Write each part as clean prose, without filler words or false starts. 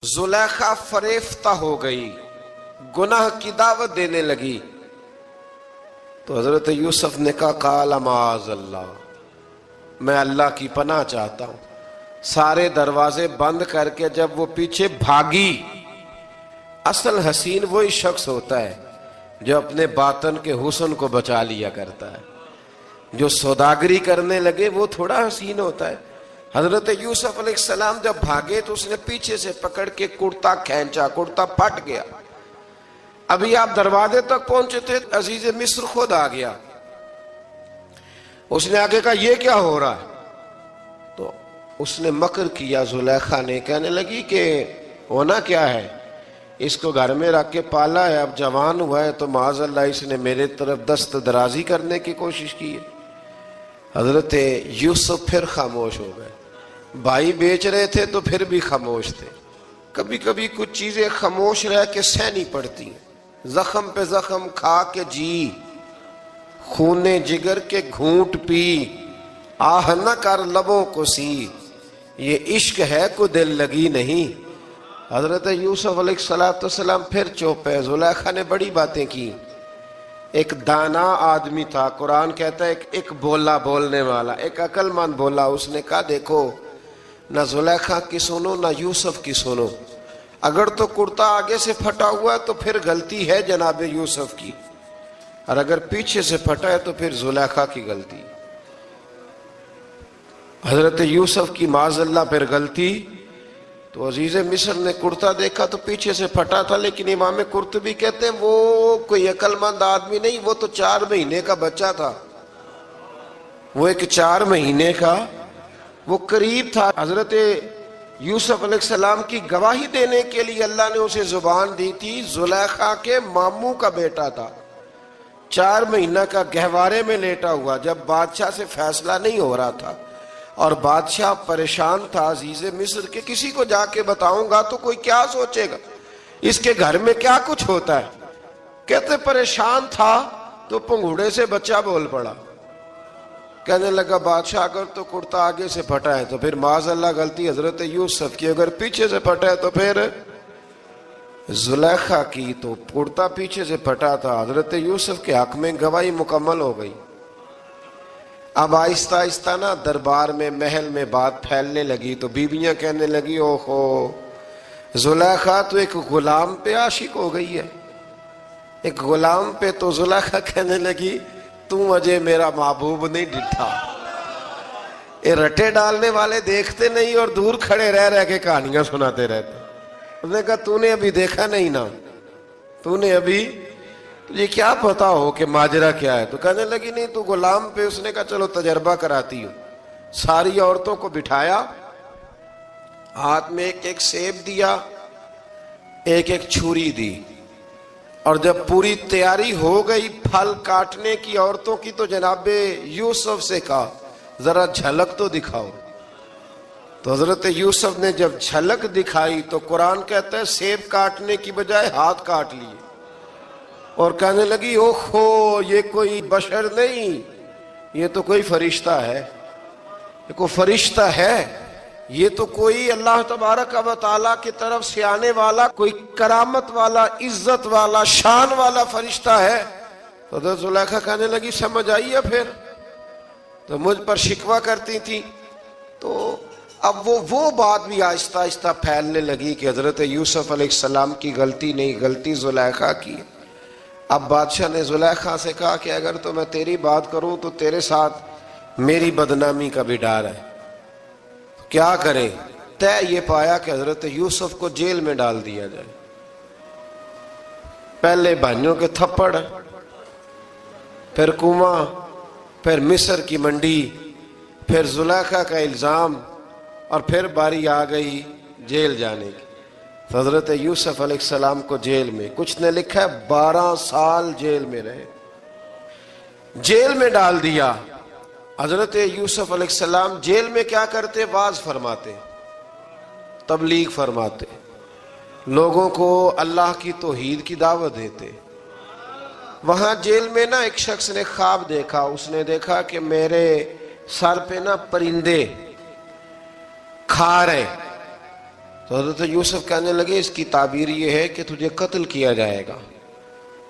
زلیخا فریفتہ ہو گئی، گناہ کی دعوت دینے لگی تو حضرت یوسف نے کہا قال معاذ اللہ، میں اللہ کی پناہ چاہتا ہوں۔ سارے دروازے بند کر کے جب وہ پیچھے بھاگی، اصل حسین وہی شخص ہوتا ہے جو اپنے باطن کے حسن کو بچا لیا کرتا ہے۔ جو سوداگری کرنے لگے وہ تھوڑا حسین ہوتا ہے۔ حضرت یوسف علیہ السلام جب بھاگے تو اس نے پیچھے سے پکڑ کے کرتا کھینچا، کرتا پھٹ گیا۔ ابھی آپ دروازے تک پہنچے تھے، عزیز مصر خود آ گیا۔ اس نے آگے کہا یہ کیا ہو رہا ہے؟ تو اس نے مکر کیا، زلیخا نے کہنے لگی کہ ہونا کیا ہے، اس کو گھر میں رکھ کے پالا ہے، اب جوان ہوا ہے تو معاذ اللہ اس نے میرے طرف دست درازی کرنے کی کوشش کی ہے۔ حضرت یوسف پھر خاموش ہو گئے۔ بھائی بیچ رہے تھے تو پھر بھی خاموش تھے۔ کبھی کبھی کچھ چیزیں خاموش رہ کے سہنی پڑتی ہیں۔ زخم پہ زخم کھا کے جی، خون جگر کے گھونٹ پی، آہ نہ کر لبوں کو سی، یہ عشق ہے کو دل لگی نہیں۔ حضرت یوسف علیہ السلام پھر چپ ہے۔ زلیخا نے بڑی باتیں کی۔ ایک دانا آدمی تھا، قرآن کہتا ہے ایک بولا بولنے والا، ایک عقل مند بولا۔ اس نے کہا دیکھو، نہ زلیخا کی سنو نہ یوسف کی سنو، اگر تو کرتا آگے سے پھٹا ہوا ہے تو پھر غلطی ہے جناب یوسف کی، اور اگر پیچھے سے پھٹا ہے تو پھر زلیخا کی غلطی۔ حضرت یوسف کی معاذ اللہ پھر غلطی۔ تو عزیز مصر نے کرتا دیکھا تو پیچھے سے پھٹا تھا، لیکن امام قرطبی کہتے ہیں وہ کوئی عقل مند آدمی نہیں، وہ تو 4 مہینے کا بچہ تھا، وہ ایک 4 مہینے کا، وہ قریب تھا۔ حضرت یوسف علیہ السلام کی گواہی دینے کے لیے اللہ نے اسے زبان دی تھی۔ زلیخا کے ماموں کا بیٹا تھا، 4 مہینہ کا گہوارے میں لیٹا ہوا، جب بادشاہ سے فیصلہ نہیں ہو رہا تھا اور بادشاہ پریشان تھا عزیز مصر کے کسی کو جا کے بتاؤں گا تو کوئی کیا سوچے گا، اس کے گھر میں کیا کچھ ہوتا ہے۔ کہتے پریشان تھا تو پنگوڑے سے بچہ بول پڑا، کہنے لگا بادشاہ اگر تو کرتا آگے سے پھٹا ہے تو پھر معاذ اللہ غلطی حضرت یوسف کی، اگر پیچھے سے پھٹا ہے تو پھر زلیخا کی۔ تو کرتا پیچھے سے پھٹا تھا، حضرت یوسف کے حق میں گواہی مکمل ہو گئی۔ اب آہستہ آہستہ نا دربار میں محل میں بات پھیلنے لگی، تو بیویاں کہنے لگی اوہو زلیخا تو ایک غلام پہ عاشق ہو گئی ہے، ایک غلام پہ۔ تو زلیخا کہنے لگی تم اجے میرا محبوب نہیں ڈٹھا۔ یہ رٹے ڈالنے والے دیکھتے نہیں اور دور کھڑے رہ کے کہانیاں سناتے رہتے۔ اس نے کہا تو نے ابھی دیکھا نہیں نا، تو نے ابھی یہ کیا پتا ہو کہ ماجرا کیا ہے؟ تو کہنے لگی نہیں تو غلام پہ۔ اس نے کہا چلو تجربہ کراتی ہوں۔ ساری عورتوں کو بٹھایا، ہاتھ میں ایک ایک سیب دیا، ایک ایک چھری دی، اور جب پوری تیاری ہو گئی پھل کاٹنے کی عورتوں کی تو جناب یوسف سے کہا ذرا جھلک تو دکھاؤ۔ تو حضرت یوسف نے جب جھلک دکھائی تو قرآن کہتا ہے سیب کاٹنے کی بجائے ہاتھ کاٹ لیے، اور کہنے لگی اوہو یہ کوئی بشر نہیں، یہ تو کوئی فرشتہ ہے، یہ کوئی فرشتہ ہے، یہ تو کوئی اللہ تبارک و تعالیٰ کی طرف سے آنے والا کوئی کرامت والا، عزت والا، شان والا فرشتہ ہے۔ تو حضرت زلیخا کہنے لگی سمجھ آئی ہے پھر تو مجھ پر شکوہ کرتی تھی۔ تو اب وہ بات بھی آہستہ آہستہ پھیلنے لگی کہ حضرت یوسف علیہ السلام کی غلطی نہیں، غلطی زلیخا کی۔ اب بادشاہ نے زلیخا سے کہا کہ اگر تو میں تیری بات کروں تو تیرے ساتھ میری بدنامی کا بھی ڈر ہے، کیا کرے؟ طے یہ پایا کہ حضرت یوسف کو جیل میں ڈال دیا جائے۔ پہلے بھائیوں کے تھپڑ، پھر کنواں، پھر مصر کی منڈی، پھر زلیخا کا الزام، اور پھر باری آ گئی جیل جانے کی۔ حضرت یوسف علیہ السلام کو جیل میں، کچھ نے لکھا ہے 12 سال جیل میں رہے، جیل میں ڈال دیا۔ حضرت یوسف علیہ السلام جیل میں کیا کرتے؟ واعظ فرماتے، تبلیغ فرماتے، لوگوں کو اللہ کی توحید کی دعوت دیتے۔ وہاں جیل میں نا ایک شخص نے خواب دیکھا، اس نے دیکھا کہ میرے سر پہ نا پرندے کھا رہے، تو حضرت یوسف کہنے لگے اس کی تعبیر یہ ہے کہ تجھے قتل کیا جائے گا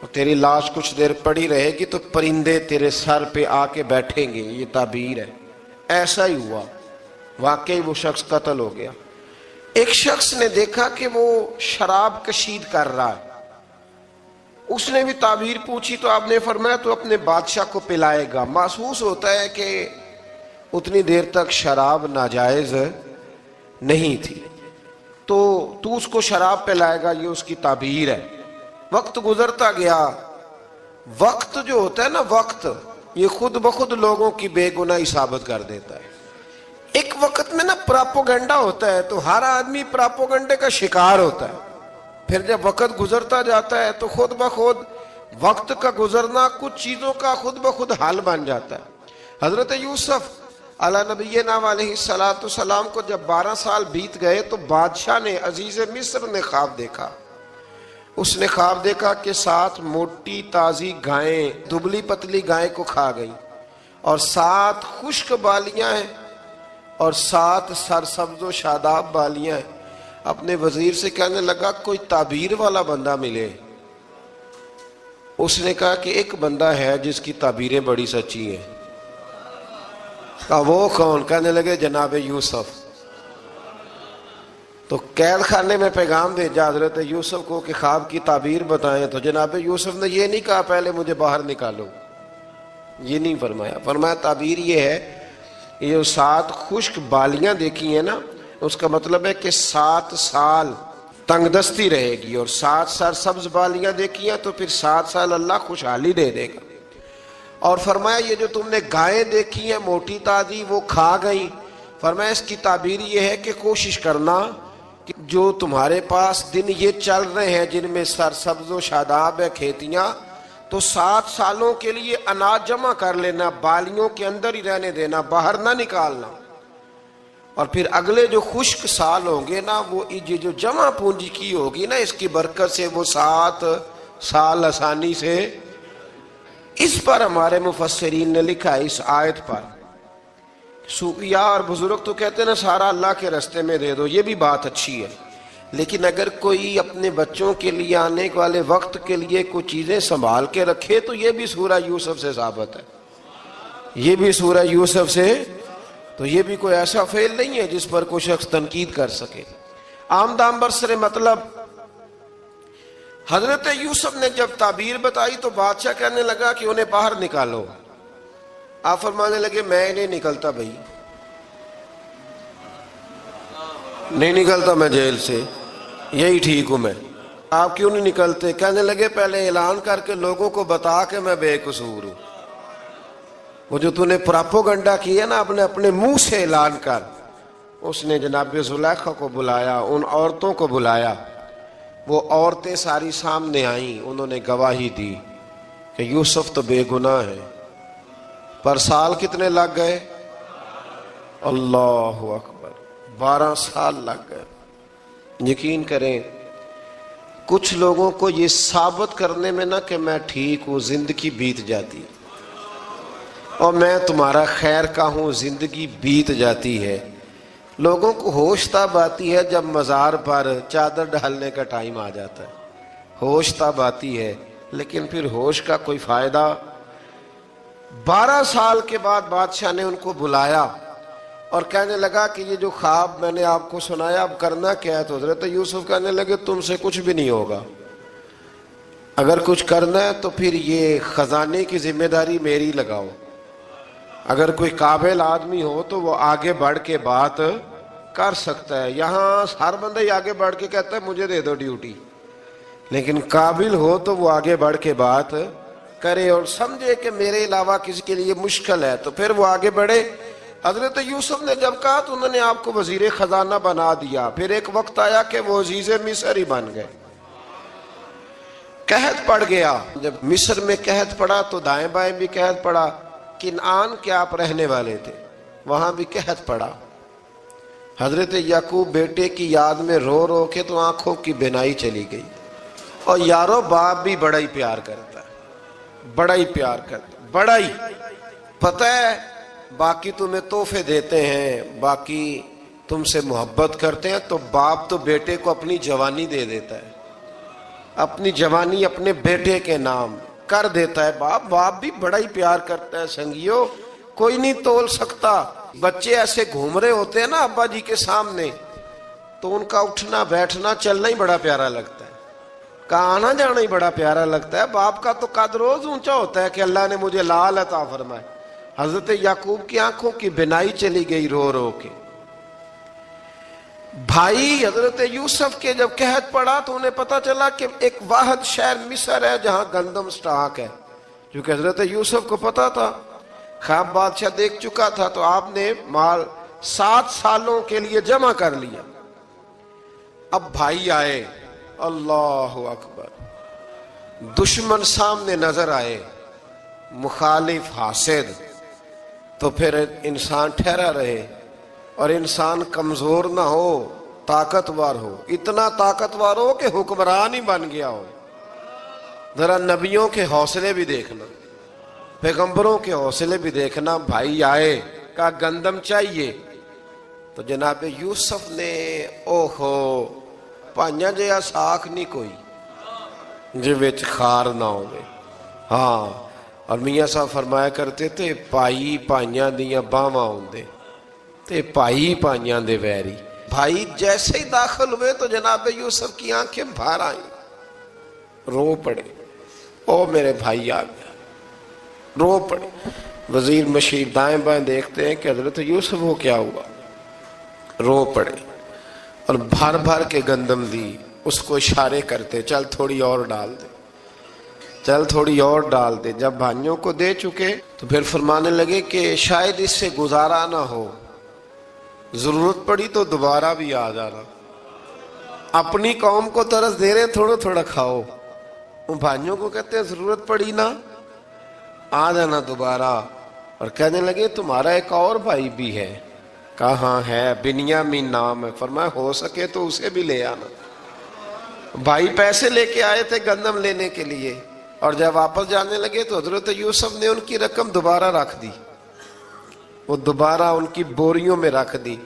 اور تیری لاش کچھ دیر پڑی رہے گی تو پرندے تیرے سر پہ آ کے بیٹھیں گے، یہ تعبیر ہے۔ ایسا ہی ہوا، واقعی وہ شخص قتل ہو گیا۔ ایک شخص نے دیکھا کہ وہ شراب کشید کر رہا ہے، اس نے بھی تعبیر پوچھی تو آپ نے فرمایا تو اپنے بادشاہ کو پلائے گا۔ محسوس ہوتا ہے کہ اتنی دیر تک شراب ناجائز نہیں تھی، تو اس کو شراب پلائے گا، یہ اس کی تعبیر ہے۔ وقت گزرتا گیا، وقت جو ہوتا ہے نا، وقت یہ خود بخود لوگوں کی بے گناہی ثابت کر دیتا ہے۔ ایک وقت میں نا پراپوگنڈا ہوتا ہے تو ہر آدمی پراپوگنڈے کا شکار ہوتا ہے، پھر جب وقت گزرتا جاتا ہے تو خود بخود وقت کا گزرنا کچھ چیزوں کا خود بخود حل بن جاتا ہے۔ حضرت یوسف علیہ نبینا علیہ السلام کو جب 12 سال بیت گئے تو بادشاہ نے، عزیز مصر نے خواب دیکھا۔ اس نے خواب دیکھا کہ 7 موٹی تازی گائیں دبلی پتلی گائیں کو کھا گئی، اور 7 خشک بالیاں ہیں اور 7 سرسبز و شاداب بالیاں ہیں۔ اپنے وزیر سے کہنے لگا کوئی تعبیر والا بندہ ملے۔ اس نے کہا کہ ایک بندہ ہے جس کی تعبیریں بڑی سچی ہیں۔ کہا وہ کون؟ کہنے لگے جناب یوسف۔ تو قید خانے میں پیغام بھیجا حضرت یوسف کو کہ خواب کی تعبیر بتائیں، تو جناب یوسف نے یہ نہیں کہا پہلے مجھے باہر نکالو، یہ نہیں فرمایا۔ فرمایا تعبیر یہ ہے، یہ جو 7 خشک بالیاں دیکھی ہیں نا، اس کا مطلب ہے کہ 7 سال تنگ دستی رہے گی، اور 7 سرسبز بالیاں دیکھی ہیں تو پھر 7 سال اللہ خوشحالی دے دے گا۔ اور فرمایا یہ جو تم نے گائیں دیکھی ہیں موٹی تازی وہ کھا گئی، فرمایا اس کی تعبیر یہ ہے کہ کوشش کرنا کہ جو تمہارے پاس دن یہ چل رہے ہیں جن میں سرسبز و شاداب ہے کھیتیاں، تو 7 سالوں کے لیے اناج جمع کر لینا، بالیوں کے اندر ہی رہنے دینا، باہر نہ نکالنا، اور پھر اگلے جو خشک سال ہوں گے نا، وہ یہ جو جمع پونجی کی ہوگی نا، اس کی برکت سے وہ 7 سال آسانی سے۔ اس پر ہمارے مفسرین نے لکھا ہے، اس آیت پر صوفیاء اور بزرگ تو کہتے ہیں نا سارا اللہ کے راستے میں دے دو، یہ بھی بات اچھی ہے، لیکن اگر کوئی اپنے بچوں کے لیے آنے والے وقت کے لیے کوئی چیزیں سنبھال کے رکھے تو یہ بھی سورہ یوسف سے ثابت ہے، یہ بھی سورہ یوسف سے، تو یہ بھی کوئی ایسا فعل نہیں ہے جس پر کوئی شخص تنقید کر سکے۔ آمدام برسر مطلب حضرت یوسف نے جب تعبیر بتائی تو بادشاہ کہنے لگا کہ انہیں باہر نکالو۔ آپ فرمانے لگے میں نہیں نکلتا بھائی، نہیں نکلتا میں جیل سے، یہی ٹھیک ہوں میں۔ آپ کیوں نہیں نکلتے؟ کہنے لگے پہلے اعلان کر کے لوگوں کو بتا کہ میں بے قصور ہوں۔ وہ جو تو نے پراپوگنڈا کیا نا اپنے منہ سے اعلان کر۔ اس نے جناب زلیخا کو بلایا، ان عورتوں کو بلایا، وہ عورتیں ساری سامنے آئیں، انہوں نے گواہی دی کہ یوسف تو بے گناہ ہے۔ پر سال کتنے لگ گئے؟ اللہ اکبر، 12 سال لگ گئے۔ یقین کریں کچھ لوگوں کو یہ ثابت کرنے میں نہ کہ میں ٹھیک ہوں زندگی بیت جاتی، اور میں تمہارا خیر کا ہوں زندگی بیت جاتی ہے۔ لوگوں کو ہوش تب آتی ہے جب مزار پر چادر ڈالنے کا ٹائم آ جاتا ہے، ہوش تب آتی ہے، لیکن پھر ہوش کا کوئی فائدہ۔ 12 سال کے بعد بادشاہ نے ان کو بلایا اور کہنے لگا کہ یہ جو خواب میں نے آپ کو سنایا اب کرنا کیا ہے؟ تو حضرت یوسف کہنے لگے تم سے کچھ بھی نہیں ہوگا، اگر کچھ کرنا ہے تو پھر یہ خزانے کی ذمہ داری میری لگاؤ، اگر کوئی قابل آدمی ہو تو وہ آگے بڑھ کے بات کر سکتا ہے۔ یہاں ہر بندہ ہی آگے بڑھ کے کہتا ہے مجھے دے دو ڈیوٹی، لیکن قابل ہو تو وہ آگے بڑھ کے بات کرے اور سمجھے کہ میرے علاوہ کسی کے لیے مشکل ہے تو پھر وہ آگے بڑھے۔ حضرت یوسف نے جب کہا تو انہوں نے آپ کو وزیر خزانہ بنا دیا۔ پھر ایک وقت آیا کہ وہ عزیز مصر ہی بن گئے، قحط پڑ گیا۔ جب مصر میں قحط پڑا تو دائیں بائیں بھی قحط پڑا۔ کنعان کے آپ رہنے والے تھے، وہاں بھی قحط پڑا۔ حضرت یعقوب بیٹے کی یاد میں رو رو کے تو آنکھوں کی بینائی چلی گئی۔ اور یارو باپ بھی بڑا ہی پیار کرتا ہے، بڑا ہی پیار کرتا ہے، بڑا ہی۔ پتہ ہے باقی تمہیں تحفے دیتے ہیں، باقی تم سے محبت کرتے ہیں تو باپ تو بیٹے کو اپنی جوانی دے دیتا ہے، اپنی جوانی اپنے بیٹے کے نام کر دیتا ہے۔ باپ بھی بڑا ہی پیار کرتا ہے سنگیو، کوئی نہیں تول سکتا۔ بچے ایسے گھوم رہے ہوتے ہیں نا ابا جی کے سامنے، تو ان کا اٹھنا بیٹھنا چلنا ہی بڑا پیارا لگتا ہے، کا آنا جانا ہی بڑا پیارا لگتا ہے۔ باپ کا تو قد روز اونچا ہوتا ہے کہ اللہ نے مجھے لال عطا فرمائے۔ حضرت یعقوب کی آنکھوں کی بینائی چلی گئی رو رو کے۔ بھائی حضرت یوسف کے جب قحط پڑا تو انہیں پتا چلا کہ ایک واحد شہر مصر ہے جہاں گندم سٹاک ہے، کیونکہ حضرت یوسف کو پتا تھا، خواب بادشاہ دیکھ چکا تھا، تو آپ نے مال 7 سالوں کے لیے جمع کر لیا۔ اب بھائی آئے، اللہ اکبر، دشمن سامنے نظر آئے، مخالف حاسد، تو پھر انسان ٹھہرا رہے اور انسان کمزور نہ ہو، طاقتور ہو، اتنا طاقتور ہو کہ حکمران ہی بن گیا ہو۔ ذرا نبیوں کے حوصلے بھی دیکھنا، پیغمبروں کے حوصلے بھی دیکھنا۔ بھائی آئے، کہا گندم چاہیے، تو جناب یوسف نے اوہو پائیاں جیا ساکھ نہیں کوئی جے وچ خار نہ ہوئے۔ ہاں، اور میاں صاحب فرمایا کرتے تھے پائی پائیاں دیاں باواں ہوندے تے پائی پائیاں دے ویری۔ بھائی جیسے ہی داخل ہوئے تو جناب یوسف کی آنکھیں بھر آئیں، رو پڑے، او میرے بھائی آ گیا، رو پڑے۔ وزیر مشیر دائیں بائیں دیکھتے ہیں کہ حضرت یوسف کو کیا ہوا، رو پڑے اور بھر بھر کے گندم دی، اس کو اشارے کرتے چل تھوڑی اور ڈال دے، چل تھوڑی اور ڈال دے۔ جب بھائیوں کو دے چکے تو پھر فرمانے لگے کہ شاید اس سے گزارا نہ ہو، ضرورت پڑی تو دوبارہ بھی آ جانا۔ اپنی قوم کو ترس دے رہے تھوڑا تھوڑا کھاؤ، ان بھائیوں کو کہتے ہیں ضرورت پڑی نا آ جانا دوبارہ۔ اور کہنے لگے تمہارا ایک اور بھائی بھی ہے، کہا ہاں ہے، بنیامین نام ہے۔ فرمایا ہو سکے تو اسے بھی لے آنا۔ بھائی پیسے لے کے آئے تھے گندم لینے کے لیے، اور جب واپس جانے لگے تو حضرت یوسف نے ان کی رقم دوبارہ رکھ دی، وہ دوبارہ ان کی بوریوں میں رکھ دی۔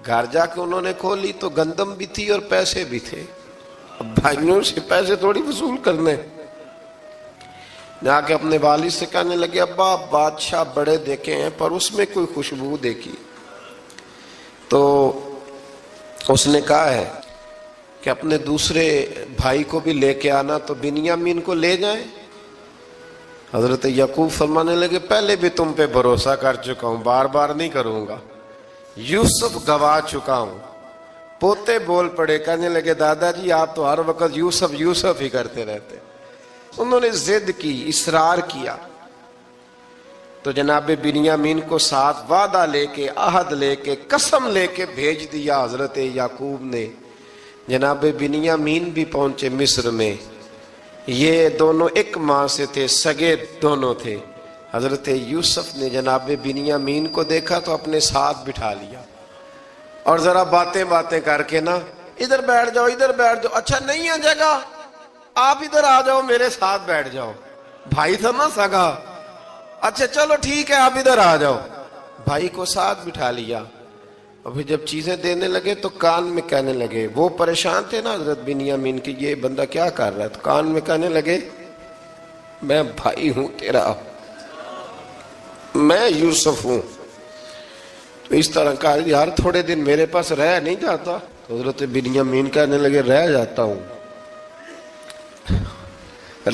گھر جا کے انہوں نے کھولی تو گندم بھی تھی اور پیسے بھی تھے۔ اب بھائیوں سے پیسے تھوڑی وصول کرنے، جا کے اپنے والد سے کہنے لگے ابا بادشاہ بڑے دیکھے ہیں پر اس میں کوئی خوشبو دیکھی، تو اس نے کہا ہے کہ اپنے دوسرے بھائی کو بھی لے کے آنا، تو بنیامین کو لے جائیں۔ حضرت یعقوب فرمانے لگے پہلے بھی تم پہ بھروسہ کر چکا ہوں، بار بار نہیں کروں گا، یوسف گوا چکا ہوں۔ پوتے بول پڑے، کہنے لگے دادا جی آپ تو ہر وقت یوسف یوسف ہی کرتے رہتے۔ انہوں نے ضد کی، اصرار کیا، تو جناب بنیامین کو ساتھ وعدہ لے کے، عہد لے کے، قسم لے کے بھیج دیا حضرت یعقوب نے۔ جناب بنیامین بھی پہنچے مصر میں، یہ دونوں ایک ماں سے تھے، سگے دونوں تھے۔ حضرت یوسف نے جناب بنیامین کو دیکھا تو اپنے ساتھ بٹھا لیا، اور ذرا باتیں کر کے نا ادھر بیٹھ جاؤ ادھر بیٹھ جاؤ، اچھا نہیں ہے جگہ آپ ادھر آ جاؤ میرے ساتھ بیٹھ جاؤ، بھائی تھا نا سگا، اچھا چلو ٹھیک ہے آپ ادھر آ جاؤ۔ بھائی کو ساتھ بٹھا لیا، اور پھر جب چیزیں دینے لگے تو کان میں کہنے لگے، وہ پریشان تھے نا حضرت بنیامین کی یہ بندہ کیا کر رہا ہے، تو کان میں کہنے لگے میں بھائی ہوں تیرا، میں یوسف ہوں۔ تو اس طرح کہا یار تھوڑے دن میرے پاس رہ نہیں جاتا، تو حضرت بنیامین کہنے لگے رہ جاتا ہوں۔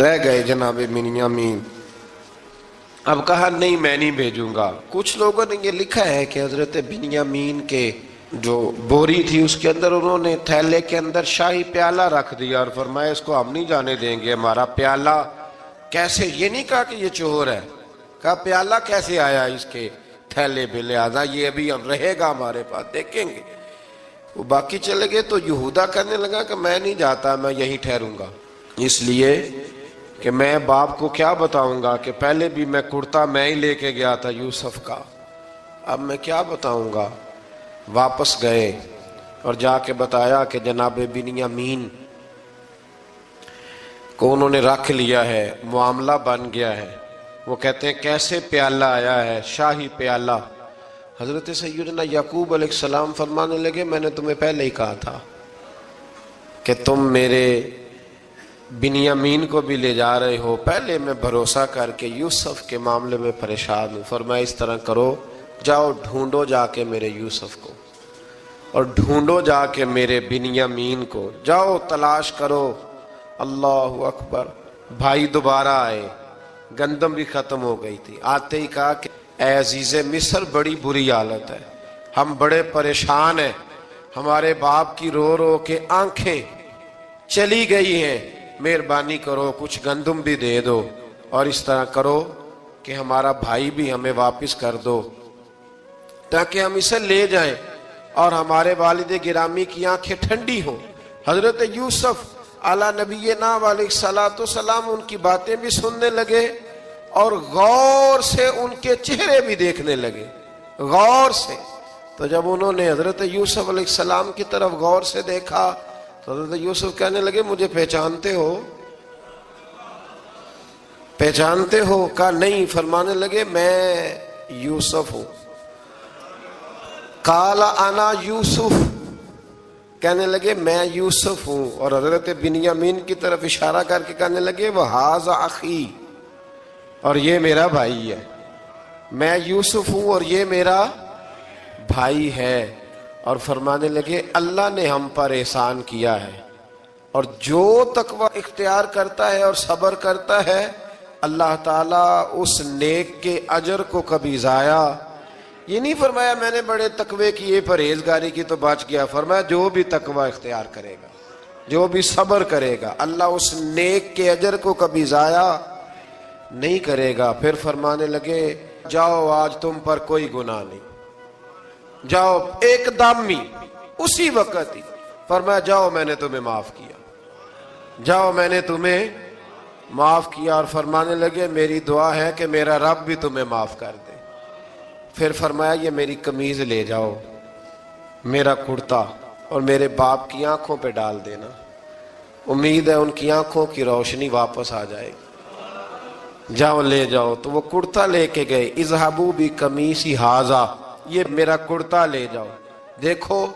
رہ گئے جناب بنیامین۔ اب کہا نہیں میں نہیں بھیجوں گا۔ کچھ لوگوں نے یہ لکھا ہے کہ حضرت بنیامین کے جو بوری تھی اس کے اندر انہوں نے تھیلے کے اندر شاہی پیالہ رکھ دیا اور فرمایا اس کو ہم نہیں جانے دیں گے، ہمارا پیالہ کیسے، یہ نہیں کہا کہ یہ چور ہے، کہا پیالہ کیسے آیا اس کے تھیلے پہ، لہذا یہ ابھی ہم رہے گا ہمارے پاس، دیکھیں گے۔ وہ باقی چلے گئے تو یہودا کہنے لگا کہ میں نہیں جاتا، میں یہیں ٹھہروں گا، اس لیے کہ میں باپ کو کیا بتاؤں گا کہ پہلے بھی میں کرتا میں ہی لے کے گیا تھا یوسف کا، اب میں کیا بتاؤں گا۔ واپس گئے اور جا کے بتایا کہ جناب بنیامین کو انہوں نے رکھ لیا ہے، معاملہ بن گیا ہے۔ وہ کہتے ہیں کیسے پیالہ آیا ہے، شاہی پیالہ، حضرت سیدنا یعقوب علیہ السلام فرمانے لگے میں نے تمہیں پہلے ہی کہا تھا کہ تم میرے بنیامین کو بھی لے جا رہے ہو، پہلے میں بھروسہ کر کے یوسف کے معاملے میں پریشان ہوں۔ فرمایا اس طرح کرو، جاؤ ڈھونڈو جا کے میرے یوسف کو، اور ڈھونڈو جا کے میرے بنیامین کو، جاؤ تلاش کرو۔ اللہ اکبر۔ بھائی دوبارہ آئے، گندم بھی ختم ہو گئی تھی، آتے ہی کہا کہ اے عزیز مصر بڑی بری حالت ہے، ہم بڑے پریشان ہیں، ہمارے باپ کی رو رو کے آنکھیں چلی گئی ہیں، مہربانی کرو کچھ گندم بھی دے دو، اور اس طرح کرو کہ ہمارا بھائی بھی ہمیں واپس کر دو تاکہ ہم اسے لے جائیں اور ہمارے والد گرامی کی آنکھیں ٹھنڈی ہوں۔ حضرت یوسف علی نبینا علیہ الصلوۃ والسلام ان کی باتیں بھی سننے لگے اور غور سے ان کے چہرے بھی دیکھنے لگے، غور سے۔ تو جب انہوں نے حضرت یوسف علیہ السلام کی طرف غور سے دیکھا تو حضرت یوسف کہنے لگے مجھے پہچانتے ہو؟ پہچانتے ہو؟ کہا نہیں۔ فرمانے لگے میں یوسف ہوں۔ قال انا یوسف، کہنے لگے میں یوسف ہوں، اور حضرت بنیامین کی طرف اشارہ کر کے کہنے لگے وہذا اخی، اور یہ میرا بھائی ہے۔ میں یوسف ہوں اور یہ میرا بھائی ہے۔ اور فرمانے لگے اللہ نے ہم پر احسان کیا ہے، اور جو تقوی اختیار کرتا ہے اور صبر کرتا ہے اللہ تعالیٰ اس نیک کے اجر کو کبھی ضائع۔ یہ نہیں فرمایا میں نے بڑے تقوی کیے پرہیزگاری کی تو بچ گیا، فرمایا جو بھی تقوی اختیار کرے گا، جو بھی صبر کرے گا، اللہ اس نیک کے اجر کو کبھی ضائع نہیں کرے گا۔ پھر فرمانے لگے جاؤ آج تم پر کوئی گناہ نہیں، جاؤ ایک دم ہی اسی وقت ہی فرمایا جاؤ میں نے تمہیں معاف کیا، جاؤ میں نے تمہیں معاف کیا۔ اور فرمانے لگے میری دعا ہے کہ میرا رب بھی تمہیں معاف کر دے۔ پھر فرمایا یہ میری قمیض لے جاؤ، میرا کرتا، اور میرے باپ کی آنکھوں پہ ڈال دینا، امید ہے ان کی آنکھوں کی روشنی واپس آ جائے گی، جاؤ لے جاؤ۔ تو وہ کرتا لے کے گئے، اذهبوا بقمیصی ھذا، یہ میرا کرتا لے جاؤ۔ دیکھو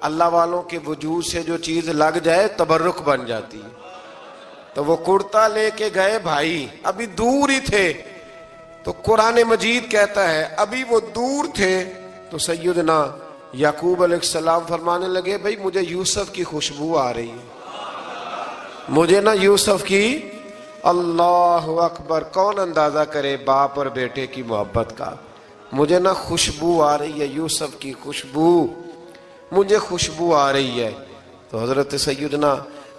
اللہ والوں کے وجود سے جو چیز لگ جائے تبرک بن جاتی ہے۔ تو وہ کرتا لے کے گئے، بھائی ابھی دور ہی تھے، تو قرآن مجید کہتا ہے ابھی وہ دور تھے تو سیدنا یعقوب علیہ السلام فرمانے لگے بھائی مجھے یوسف کی خوشبو آ رہی ہے، مجھے نا یوسف کی۔ اللہ اکبر، کون اندازہ کرے باپ اور بیٹے کی محبت کا۔ مجھے نا خوشبو آ رہی ہے، یوسف کی خوشبو، مجھے خوشبو آ رہی ہے۔ تو حضرت سیدنا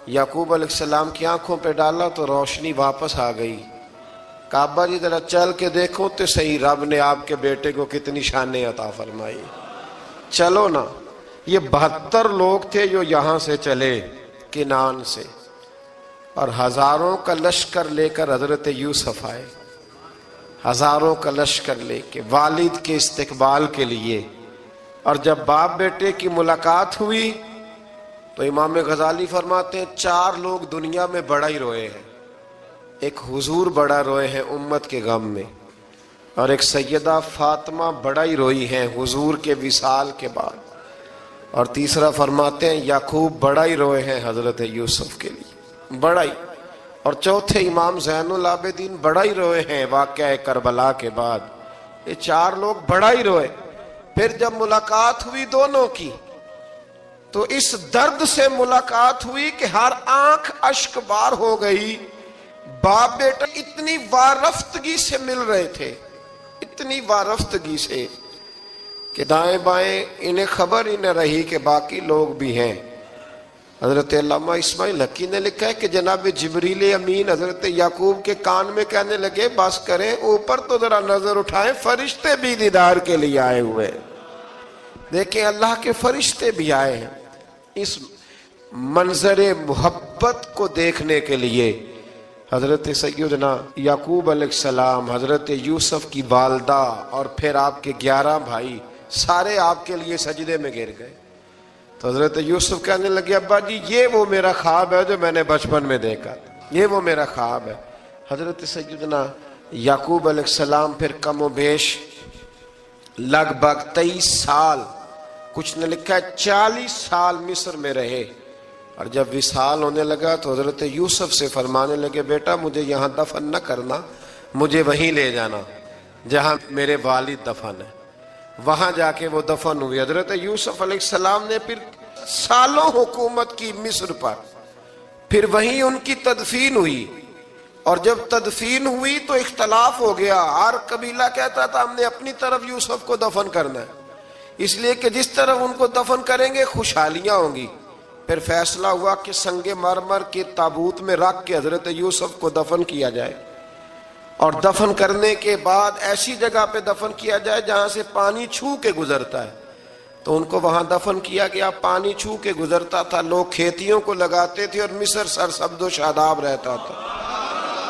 یعقوب علیہ السلام کی آنکھوں پہ ڈالا تو روشنی واپس آ گئی۔ کعبہ جی ذرا چل کے دیکھو تو صحیح رب نے آپ کے بیٹے کو کتنی شانیں عطا فرمائی۔ چلو نا، یہ 72 لوگ تھے جو یہاں سے چلے کنعان سے، اور ہزاروں کا لشکر لے کر حضرت یوسف آئے، ہزاروں کا لشکر لے کے والد کے استقبال کے لیے۔ اور جب باپ بیٹے کی ملاقات ہوئی تو امام غزالی فرماتے ہیں 4 لوگ دنیا میں بڑا ہی روئے ہیں، ایک حضور بڑا روئے ہیں امت کے غم میں، اور ایک سیدہ فاطمہ بڑا ہی روئی ہیں حضور کے وصال کے بعد، اور تیسرا فرماتے ہیں یعقوب بڑا ہی روئے ہیں حضرت یوسف کے لیے، بڑا ہی، اور چوتھے امام زین العابدین بڑا ہی روئے ہیں واقعہ کربلا کے بعد۔ یہ 4 لوگ بڑا ہی روئے۔ پھر جب ملاقات ہوئی دونوں کی تو اس درد سے ملاقات ہوئی کہ ہر آنکھ اشک بار ہو گئی۔ باپ بیٹا اتنی وارفتگی سے مل رہے تھے، اتنی وارفتگی سے کہ دائیں بائیں انہیں خبر ہی نہ رہی کہ باقی لوگ بھی ہیں۔ حضرت علامہ اسماعیل حقی نے لکھا ہے کہ جناب جبریل امین حضرت یعقوب کے کان میں کہنے لگے بس کریں، اوپر تو ذرا نظر اٹھائیں، فرشتے بھی دیدار کے لیے آئے ہوئے۔ دیکھیں اللہ کے فرشتے بھی آئے ہیں اس منظر محبت کو دیکھنے کے لیے۔ حضرت سیدنا یعقوب علیہ السلام، حضرت یوسف کی والدہ، اور پھر آپ کے 11 بھائی سارے آپ کے لیے سجدے میں گر گئے۔ تو حضرت یوسف کہنے لگے ابا جی یہ وہ میرا خواب ہے جو میں نے بچپن میں دیکھا، یہ وہ میرا خواب ہے۔ حضرت سیدنا یعقوب علیہ السلام پھر کم و بیش لگ بھگ 23 سال، کچھ نے لکھا ہے 40 سال مصر میں رہے، اور جب وصال ہونے لگا تو حضرت یوسف سے فرمانے لگے بیٹا مجھے یہاں دفن نہ کرنا، مجھے وہیں لے جانا جہاں میرے والد دفن ہے۔ وہاں جا کے وہ دفن ہوئی۔ حضرت یوسف علیہ السلام نے پھر سالوں حکومت کی مصر پر، پھر وہیں ان کی تدفین ہوئی، اور جب تدفین ہوئی تو اختلاف ہو گیا، ہر قبیلہ کہتا تھا ہم نے اپنی طرف یوسف کو دفن کرنا ہے، اس لیے کہ جس طرف ان کو دفن کریں گے خوشحالیاں ہوں گی۔ پھر فیصلہ ہوا کہ سنگ مرمر کے تابوت میں رکھ کے حضرت یوسف کو دفن کیا جائے، اور دفن کرنے کے بعد ایسی جگہ پہ دفن کیا جائے جہاں سے پانی چھو کے گزرتا ہے۔ تو ان کو وہاں دفن کیا گیا، پانی چھو کے گزرتا تھا، لوگ کھیتیوں کو لگاتے تھے اور مصر سرسبز و شاداب رہتا تھا۔